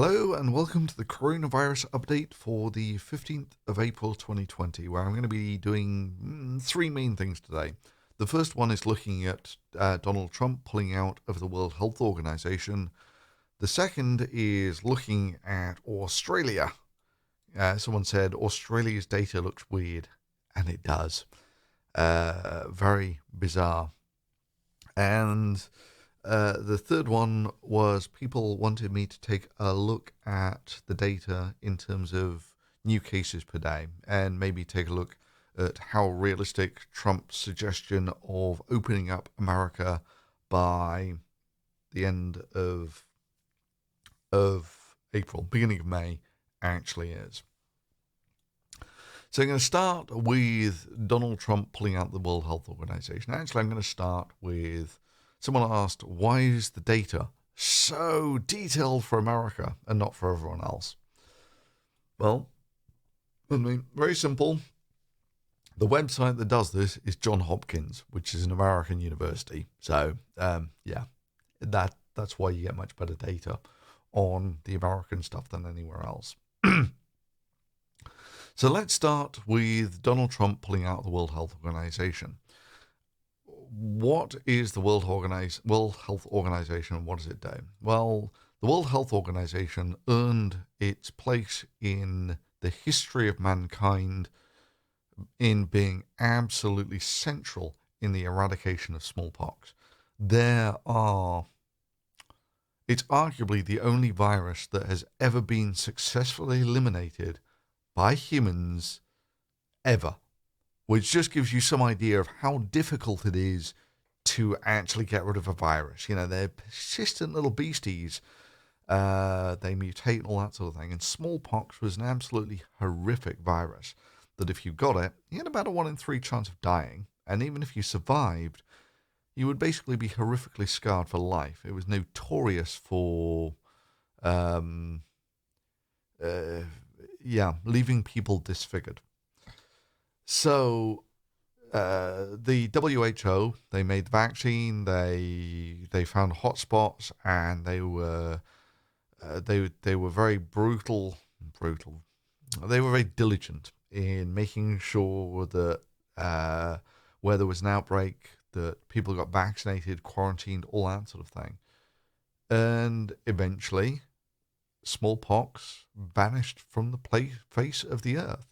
Hello and welcome to the coronavirus update for the 15th of April 2020, where I'm going to be doing three main things today. The first one is looking at Donald Trump pulling out of the World Health Organization. The second is looking at Australia. Someone said Australia's data looks weird, and it does. Very bizarre. And the third one was people wanted me to take a look at the data in terms of new cases per day and maybe take a look at how realistic Trump's suggestion of opening up America by the end of April, beginning of May, actually is. So I'm going to start with Donald Trump pulling out the World Health Organization. Actually, I'm going to start with someone asked, why is the data so detailed for America and not for everyone else? Well, I mean, very simple. The website that does this is Johns Hopkins, which is an American university. So, that's why you get much better data on the American stuff than anywhere else. So let's start with Donald Trump pulling out of the World Health Organization. What is the World Health Organization and what does it do? Well, the World Health Organization earned its place in the history of mankind in being absolutely central in the eradication of smallpox. It's arguably the only virus that has ever been successfully eliminated by humans ever, which just gives you some idea of how difficult it is to actually get rid of a virus. You know, they're persistent little beasties. They mutate and all that sort of thing. And smallpox was an absolutely horrific virus that if you got it, you had about a 1 in 3 chance of dying. And even if you survived, you would basically be horrifically scarred for life. It was notorious for leaving people disfigured. So the WHO, they made the vaccine. They found hotspots, and they were very brutal. They were very diligent in making sure that where there was an outbreak, that people got vaccinated, quarantined, all that sort of thing. And eventually, smallpox vanished from the face of the earth.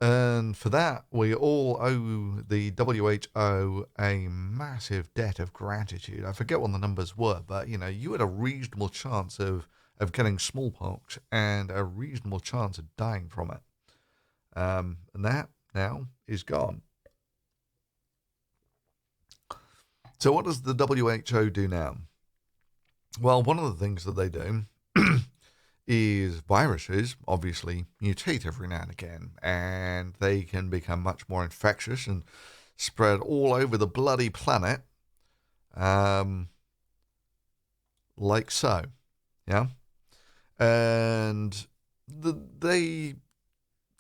And for that, we all owe the WHO a massive debt of gratitude. I forget what the numbers were, but, you had a reasonable chance of getting smallpox and a reasonable chance of dying from it. And that now is gone. So what does the WHO do now? Well, one of the things that they do is viruses obviously mutate every now and again, and they can become much more infectious and spread all over the bloody planet, like so, yeah? And they,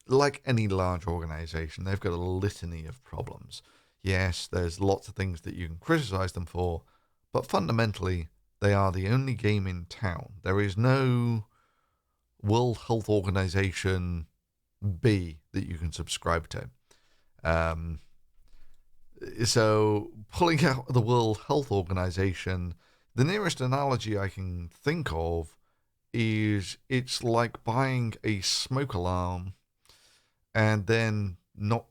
like any large organization, they've got a litany of problems. Yes, there's lots of things that you can criticize them for, but fundamentally, they are the only game in town. There is no World Health Organization B that you can subscribe to. So pulling out of the World Health Organization, the nearest analogy I can think of is it's like buying a smoke alarm and then not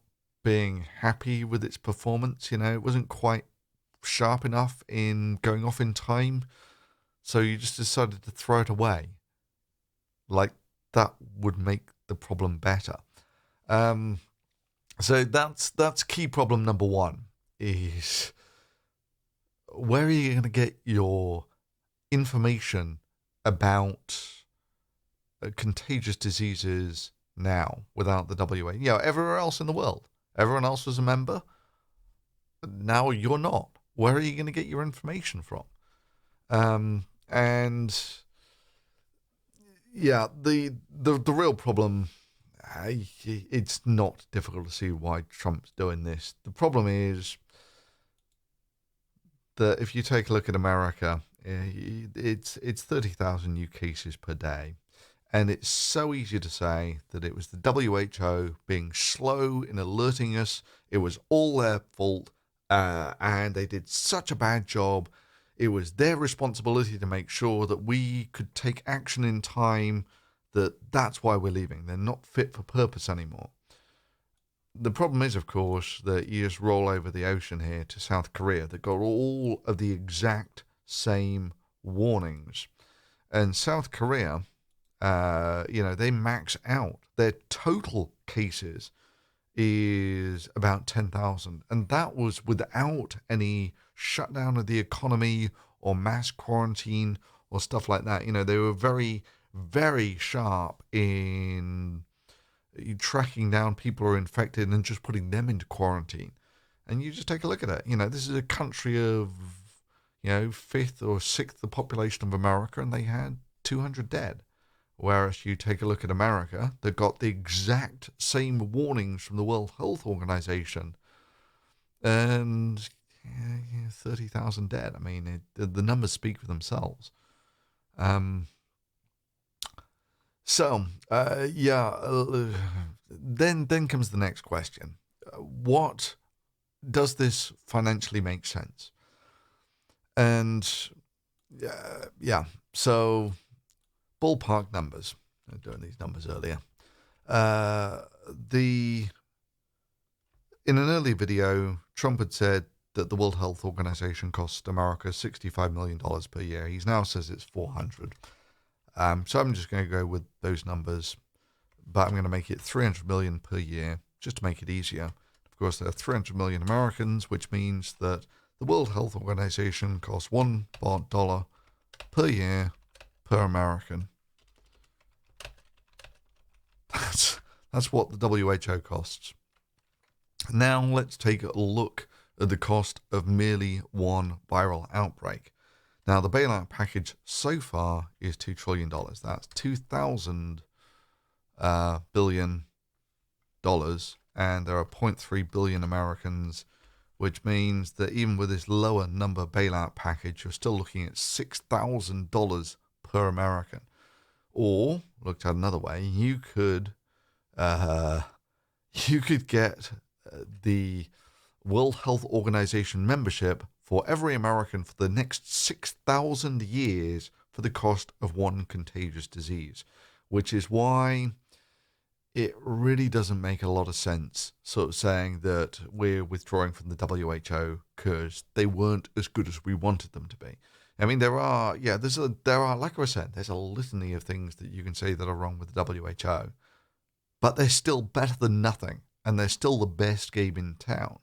being happy with its performance. It wasn't quite sharp enough in going off in time, so you just decided to throw it away. Like, that would make the problem better. So that's key problem number one, is where are you going to get your information about contagious diseases now without the WHO? Everywhere else in the world, everyone else was a member. Now you're not. Where are you going to get your information from? The real problem, it's not difficult to see why Trump's doing this. The problem is that if you take a look at America It's 30,000 new cases per day. And it's so easy to say that it was the WHO being slow in alerting us. It was all their fault. And they did such a bad job. It was their responsibility to make sure that we could take action in time. That's why we're leaving. They're not fit for purpose anymore. The problem is, of course, that you just roll over the ocean here to South Korea that got all of the exact same warnings. And South Korea, they max out. Their total cases is about 10,000. And that was without any shutdown of the economy or mass quarantine or stuff like that. They were very, very sharp in tracking down people who are infected and just putting them into quarantine. And you just take a look at it. This is a country of, fifth or sixth the population of America, and they had 200 dead. Whereas you take a look at America, that got the exact same warnings from the World Health Organization, and 30,000 dead. I mean, the numbers speak for themselves. Then comes the next question. What does this financially make sense? And so ballpark numbers. I was doing these numbers earlier. In an earlier video, Trump had said that the World Health Organization cost America $65 million per year. He now says it's 400. So I'm just going to go with those numbers, but I'm going to make it 300 million per year just to make it easier. Of course, there are 300 million Americans, which means that the World Health Organization costs $1 per year per American. That's what the WHO costs. Now let's take a look at the cost of merely one viral outbreak. Now, the bailout package so far is $2 trillion. That's 2,000 billion dollars, and there are 0.3 billion Americans, which means that even with this lower number bailout package, you're still looking at $6,000 per American. Or, looked at another way, you could get the World Health Organization membership for every American for the next 6,000 years for the cost of one contagious disease, which is why it really doesn't make a lot of sense sort of saying that we're withdrawing from the WHO because they weren't as good as we wanted them to be. I mean, there are, like I said, there's a litany of things that you can say that are wrong with the WHO, but they're still better than nothing, and they're still the best game in town.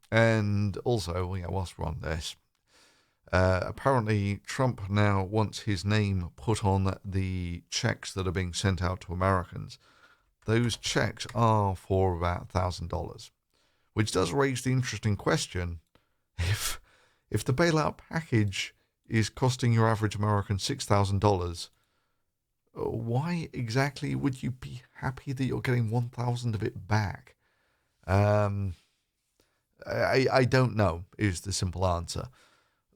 And also, whilst we're on this, apparently Trump now wants his name put on the checks that are being sent out to Americans. Those checks are for about $1,000, which does raise the interesting question: if the bailout package is costing your average American $6,000, why exactly would you be happy that you're getting 1,000 of it back? I don't know is the simple answer.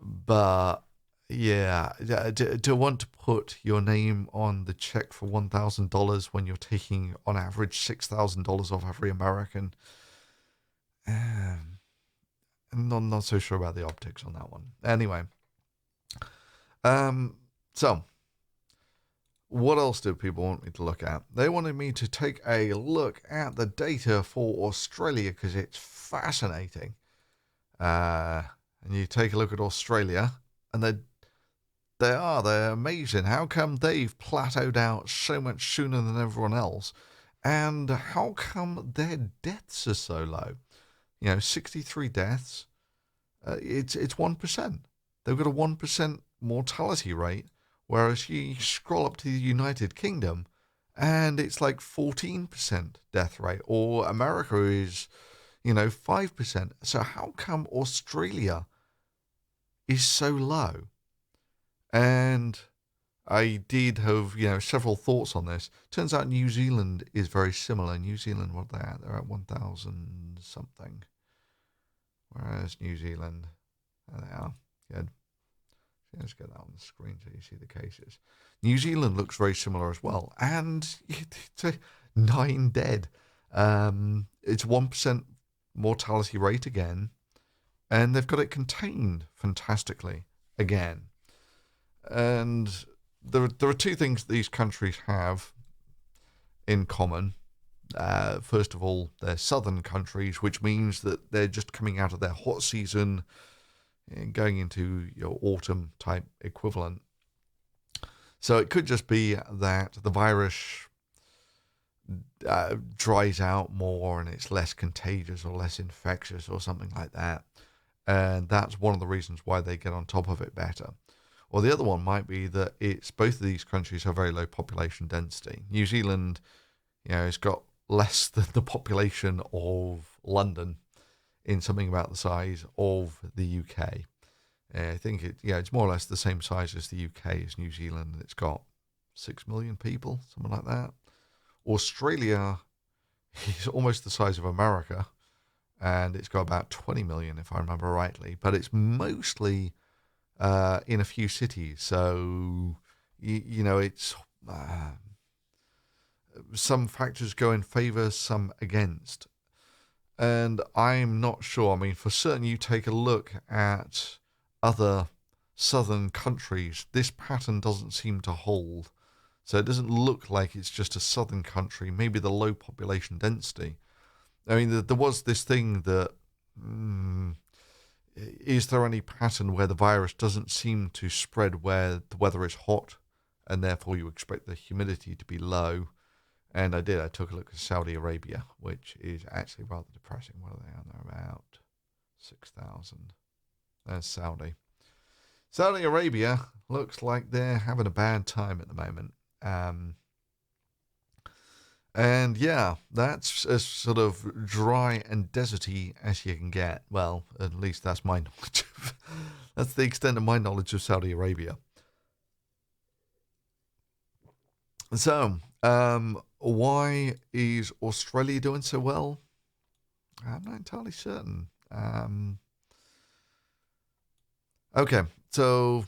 But yeah, to want to put your name on the check for $1,000 when you're taking on average $6,000 off every American, I'm not so sure about the optics on that one. Anyway, so what else do people want me to look at? They wanted me to take a look at the data for Australia because it's fascinating. And you take a look at Australia, and they're amazing. How come they've plateaued out so much sooner than everyone else? And how come their deaths are so low? 63 deaths. It's 1%. They've got a 1% mortality rate, whereas you scroll up to the United Kingdom, and it's like 14% death rate. Or America is 5%. So how come Australia is so low? And I did have, several thoughts on this. Turns out New Zealand is very similar. New Zealand, what are they at? They're at 1,000 something. Whereas New Zealand, there they are. Good. Let's get that on the screen so you see the cases. New Zealand looks very similar as well, and it's 9 dead. It's 1% mortality rate again, and they've got it contained fantastically again. And there are two things these countries have in common. First of all, they're southern countries, which means that they're just coming out of their hot season and going into your autumn type equivalent. So it could just be that the virus dries out more and it's less contagious or less infectious or something like that. And that's one of the reasons why they get on top of it better. Or the other one might be that it's both of these countries have very low population density. New Zealand, it's got less than the population of London in something about the size of the UK. I think it's more or less the same size as the UK as New Zealand. It's got 6 million people, something like that. Australia is almost the size of America, and it's got about 20 million, if I remember rightly. But it's mostly in a few cities. So, it's some factors go in favor, some against. And I'm not sure. I mean, for certain, you take a look at other southern countries, this pattern doesn't seem to hold. So it doesn't look like it's just a southern country, maybe the low population density. I mean, there was this thing that, is there any pattern where the virus doesn't seem to spread where the weather is hot and therefore you expect the humidity to be low? And I took a look at Saudi Arabia, which is actually rather depressing. What are they on there? About 6,000. There's Saudi. Saudi Arabia looks like they're having a bad time at the moment. And yeah, that's as sort of dry and deserty as you can get. Well, at least that's my knowledge of, that's the extent of my knowledge of Saudi Arabia. So, why is Australia doing so well? I'm not entirely certain. Okay, so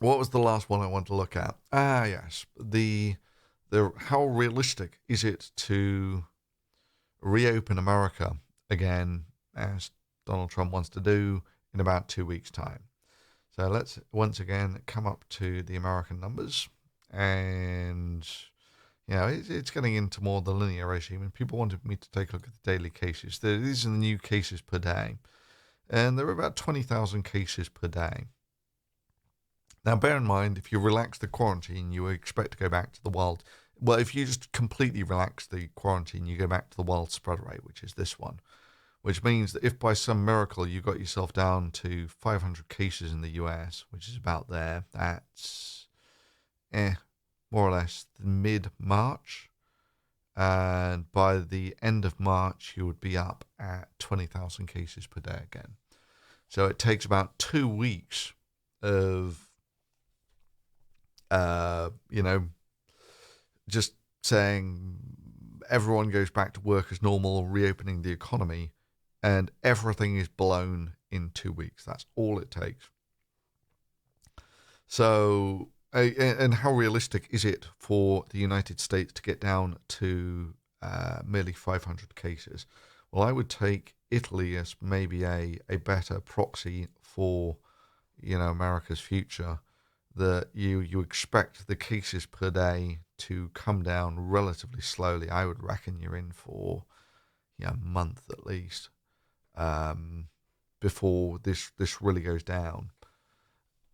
what was the last one I wanted to look at? Yes, the how realistic is it to reopen America again, as Donald Trump wants to do, in about 2 weeks' time? So let's once again come up to the American numbers, and it's getting into more the linear regime, and people wanted me to take a look at the daily cases. These are the new cases per day, and there are about 20,000 cases per day. Now, bear in mind, if you relax the quarantine, you expect to go back to the wild. Well, if you just completely relax the quarantine, you go back to the wild spread rate, which is this one, which means that if by some miracle you got yourself down to 500 cases in the US, which is about there, that's more or less mid-March. And by the end of March, you would be up at 20,000 cases per day again. So it takes about 2 weeks of, just saying everyone goes back to work as normal, reopening the economy, and everything is blown in 2 weeks. That's all it takes. So, and how realistic is it for the United States to get down to merely 500 cases? Well, I would take Italy as maybe a better proxy for, America's future. That you expect the cases per day to come down relatively slowly. I would reckon you're in for a month at least before this really goes down.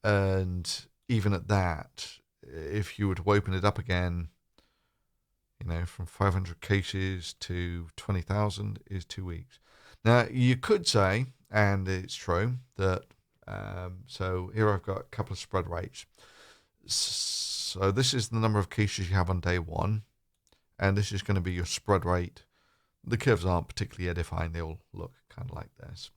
And even at that, if you were to open it up again, from 500 cases to 20,000 is 2 weeks. Now, you could say, and it's true, that so here I've got a couple of spread rates. So this is the number of cases you have on day one, and this is going to be your spread rate. The curves aren't particularly edifying. They all look kind of like this.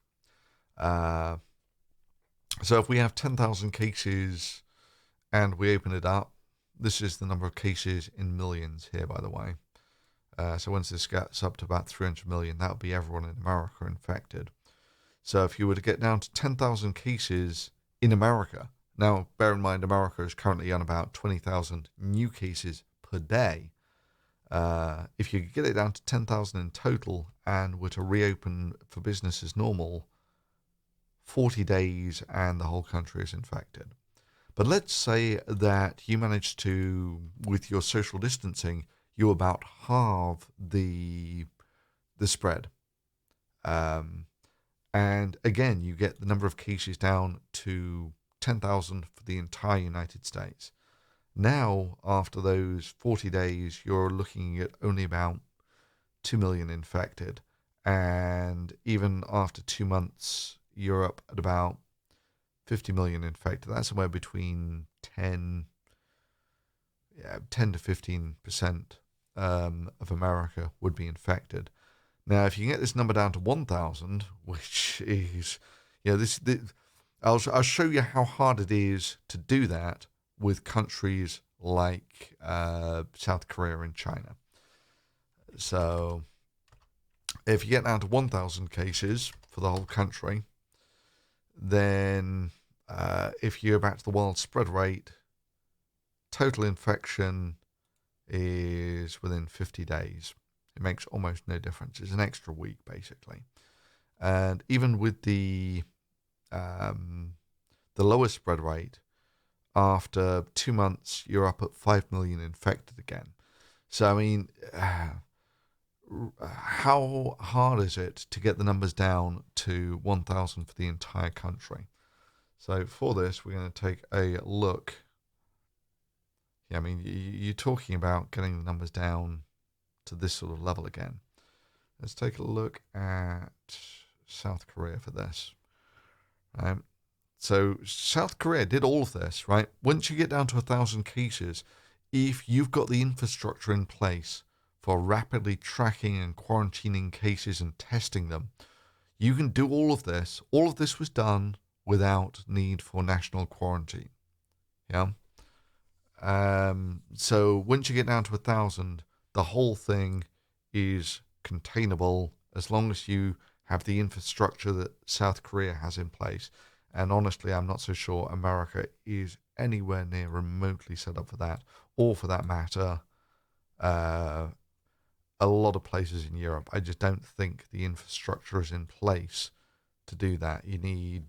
So if we have 10,000 cases and we open it up, this is the number of cases in millions here, by the way. So once this gets up to about 300 million, that would be everyone in America infected. So if you were to get down to 10,000 cases in America, Now, bear in mind, America is currently on about 20,000 new cases per day. If you get it down to 10,000 in total and were to reopen for business as normal, 40 days and the whole country is infected. But let's say that you managed to, with your social distancing, you about halve the spread. And again, you get the number of cases down to 10,000 for the entire United States. Now, after those 40 days, you're looking at only about 2 million infected. And even after 2 months, you're up at about 50 million infected. That's somewhere between 10 to 15% of America would be infected. Now, if you can get this number down to 1,000, which is, I'll show you how hard it is to do that with countries like South Korea and China. So, if you get down to 1,000 cases for the whole country, then if you go back to the world spread rate, total infection is within 50 days. It makes almost no difference. It's an extra week, basically. And even with the lowest spread rate, after 2 months, you're up at 5 million infected again. So, I mean, how hard is it to get the numbers down to 1,000 for the entire country? So for this, we're going to take a look. Yeah, I mean, you're talking about getting the numbers down to this sort of level again. Let's take a look at South Korea for this. So South Korea did all of this, right? Once you get down to 1,000 cases, if you've got the infrastructure in place for rapidly tracking and quarantining cases and testing them, you can do all of this. All of this was done without need for national quarantine. Yeah. So once you get down to 1,000, the whole thing is containable as long as you have the infrastructure that South Korea has in place. And honestly, I'm not so sure America is anywhere near remotely set up for that, or for that matter, a lot of places in Europe. I just don't think the infrastructure is in place to do that. You need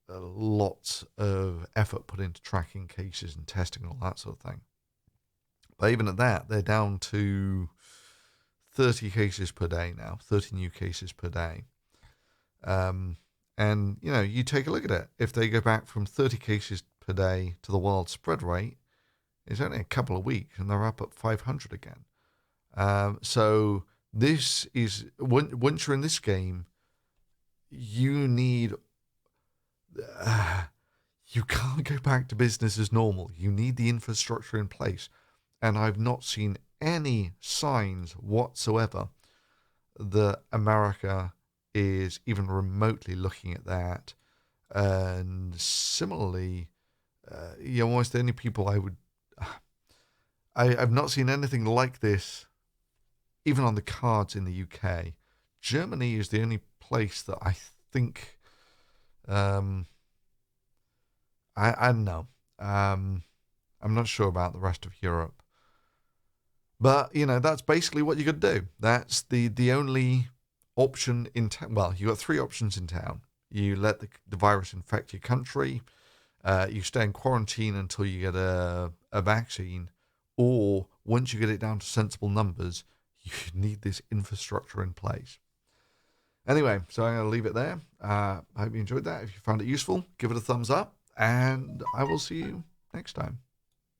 lots of effort put into tracking cases and testing and all that sort of thing. But even at that, they're down to 30 cases per day now, 30 new cases per day. And, you take a look at it. If they go back from 30 cases per day to the world spread rate, it's only a couple of weeks and they're up at 500 again. So this is, once you're in this game, you need, you can't go back to business as normal. You need the infrastructure in place. And I've not seen any signs whatsoever that America is even remotely looking at that. And similarly, almost the only people I've not seen anything like this, even on the cards in the UK. Germany is the only place that I think, I don't know. I'm not sure about the rest of Europe. But, that's basically what you could do. That's the only option in town. Well, you got 3 options in town. You let the virus infect your country. You stay in quarantine until you get a vaccine. Or once you get it down to sensible numbers, you need this infrastructure in place. Anyway, so I'm going to leave it there. I hope you enjoyed that. If you found it useful, give it a thumbs up. And I will see you next time.